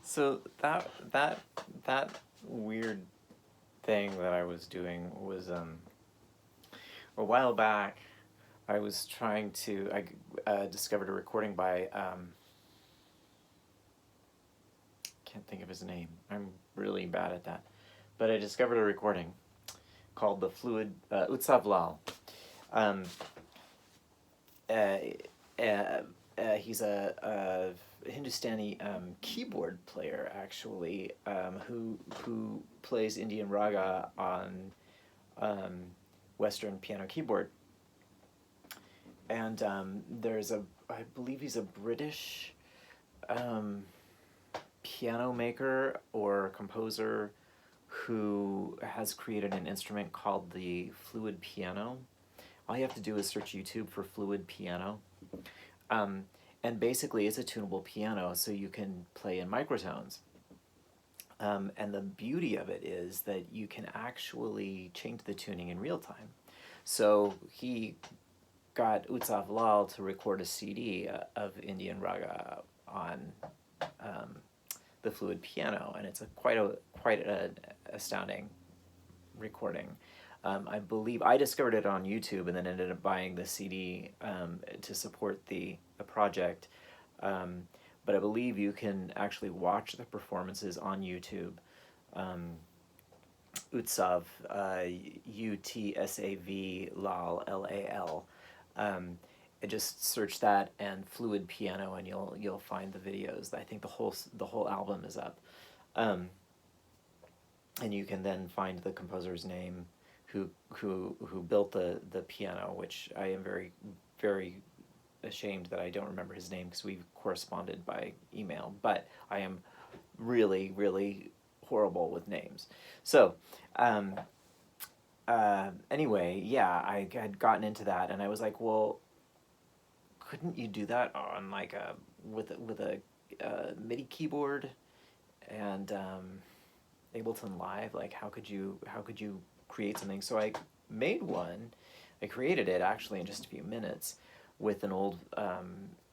So that weird thing that I was doing was a while back. I was trying to. I discovered a recording by. Can't think of his name. I'm really bad at that, but I discovered a recording called the Fluid Utsav Lal. He's a Hindustani keyboard player, actually, who plays Indian raga on Western piano keyboard. And I believe he's a British piano maker or composer who has created an instrument called the fluid piano. All you have to do is search YouTube for fluid piano. And basically it's a tunable piano, so you can play in microtones. And the beauty of it is that you can actually change the tuning in real time. So he got Utsav Lal to record a CD of Indian raga on the fluid piano, and it's quite an astounding recording. I believe I discovered it on YouTube and then ended up buying the CD to support the project. But I believe you can actually watch the performances on YouTube. Utsav, Utsav Lal, Lal. Just search that and fluid piano, and you'll find the videos. I think the whole album is up, and you can then find the composer's name, who built the piano, which I am very, very ashamed that I don't remember his name because we've corresponded by email, but I am really, really horrible with names. So anyway, yeah, I had gotten into that, and I was like, well, couldn't you do that on like with a MIDI keyboard and Ableton Live? Like, how could you create something? So I made one. I created it actually in just a few minutes with an old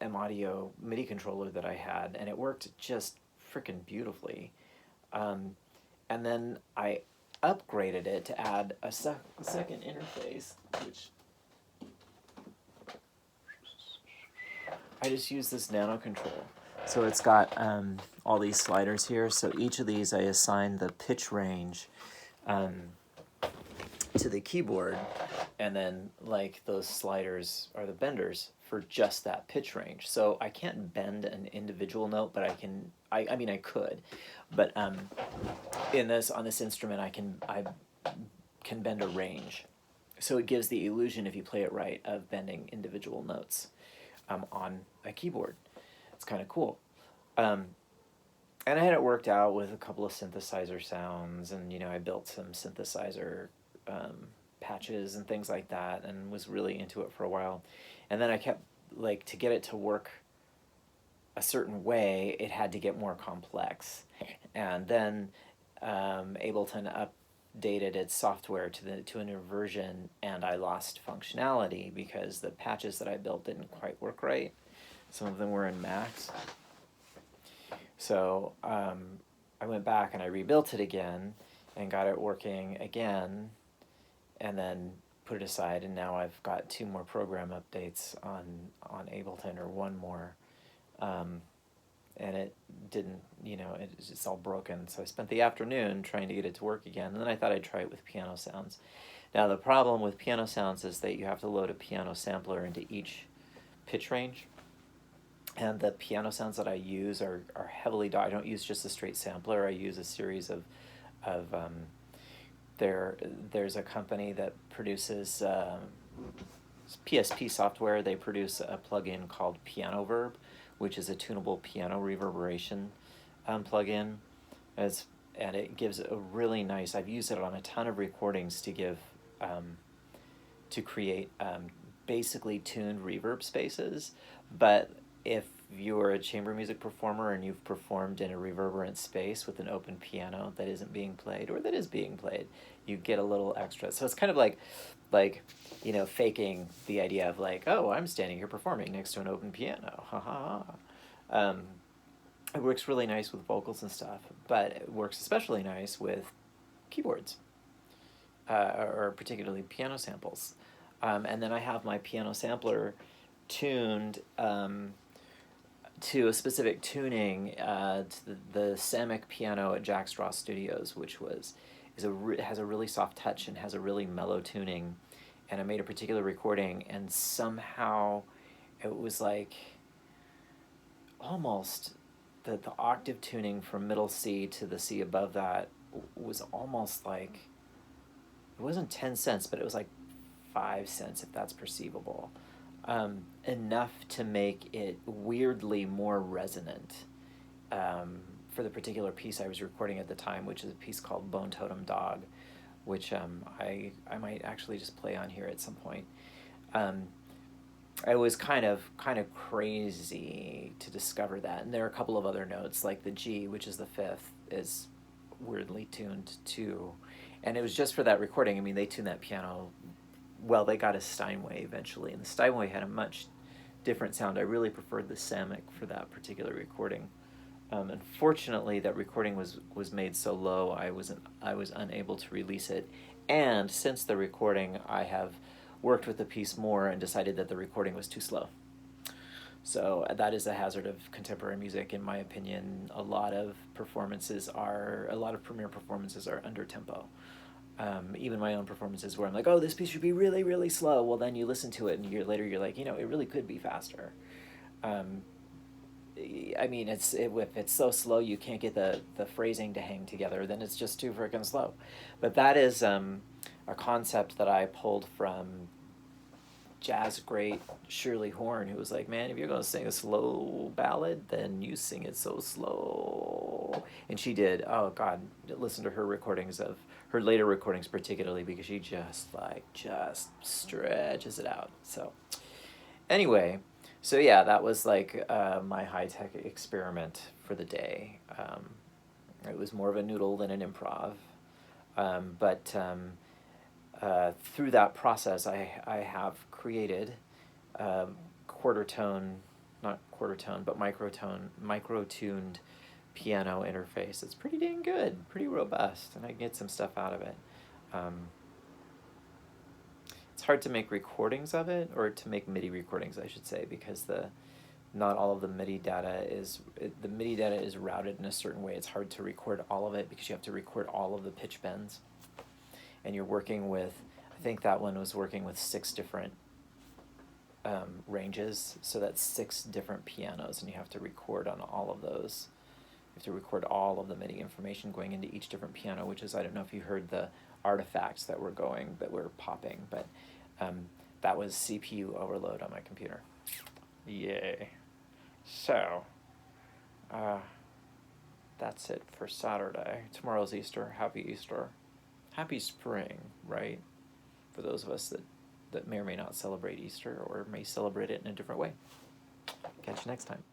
M-Audio MIDI controller that I had, and it worked just freaking beautifully. And then I upgraded it to add a second interface, which I just use this nano control. So it's got all these sliders here. So each of these I assign the pitch range to the keyboard, and then like those sliders are the benders for just that pitch range. So I can't bend an individual note, but I mean I could, but on this instrument I can bend a range. So it gives the illusion, if you play it right, of bending individual notes on a keyboard. It's kind of cool. And I had it worked out with a couple of synthesizer sounds, and I built some synthesizer patches and things like that, and was really into it for a while. And then I kept, like, to get it to work a certain way, it had to get more complex. And then Ableton updated its software to a new version, and I lost functionality because the patches that I built didn't quite work right. Some of them were in Max. So I went back and I rebuilt it again and got it working again, and then put it aside, and now I've got 2 more program updates on Ableton, or 1 more, and it didn't, it's all broken. So I spent the afternoon trying to get it to work again, and then I thought I'd try it with piano sounds. Now the problem with piano sounds is that you have to load a piano sampler into each pitch range, and the piano sounds that I use are heavily I don't use just a straight sampler. I use a series of there's a company that produces PSP software. They produce a plugin called Piano Verb, which is a tunable piano reverberation plugin. And it gives a really nice, I've used it on a ton of recordings to give to create basically tuned reverb spaces. But if you're a chamber music performer and you've performed in a reverberant space with an open piano that isn't being played, or that is being played, you get a little extra. So it's kind of like faking the idea of like, oh, I'm standing here performing next to an open piano, ha ha ha. It works really nice with vocals and stuff, but it works especially nice with keyboards, or particularly piano samples. And then I have my piano sampler tuned to a specific tuning, to the Samick piano at Jack Straw Studios, which has a really soft touch and has a really mellow tuning. And I made a particular recording, and somehow it was like almost the octave tuning from middle C to the C above that was almost like, it wasn't 10 cents, but it was like 5 cents, if that's perceivable. Enough to make it weirdly more resonant, for the particular piece I was recording at the time, which is a piece called Bone Totem Dog, which I might actually just play on here at some point. It was kind of crazy to discover that, and there are a couple of other notes, like the G, which is the fifth, is weirdly tuned too, and it was just for that recording. I mean, they tuned that piano. Well, they got a Steinway eventually, and the Steinway had a much different sound. I really preferred the Samick for that particular recording. Unfortunately, that recording was made so low, I was unable to release it. And since the recording, I have worked with the piece more and decided that the recording was too slow. So that is a hazard of contemporary music, in my opinion. A lot of premiere performances are under tempo. Even my own performances where I'm like, oh, this piece should be really, really slow. Well, then you listen to it, and a year later you're like, it really could be faster. I mean, if it's so slow you can't get the phrasing to hang together, then it's just too freaking slow. But that is a concept that I pulled from jazz great Shirley Horn, who was like, man, if you're going to sing a slow ballad, then you sing it so slow. And she did. Oh, God, listen to her recordings of her later recordings particularly, because she just stretches it out. So anyway, so yeah, that was like my high-tech experiment for the day. It was more of a noodle than an improv. But through that process, I have created quarter tone, not quarter tone, but micro-tuned piano interface. It's pretty dang good, pretty robust, and I can get some stuff out of it. It's hard to make recordings of it, or to make MIDI recordings, I should say, because not all of the MIDI data is routed in a certain way. It's hard to record all of it because you have to record all of the pitch bends, and you're working with, I think that one was working with 6 different ranges, so that's 6 different pianos, and you have to record on all of those. You have to record all of the MIDI information going into each different piano, which is, I don't know if you heard the artifacts that were popping, but that was CPU overload on my computer. Yay. So, that's it for Saturday. Tomorrow's Easter. Happy Easter. Happy spring, right? For those of us that may or may not celebrate Easter, or may celebrate it in a different way. Catch you next time.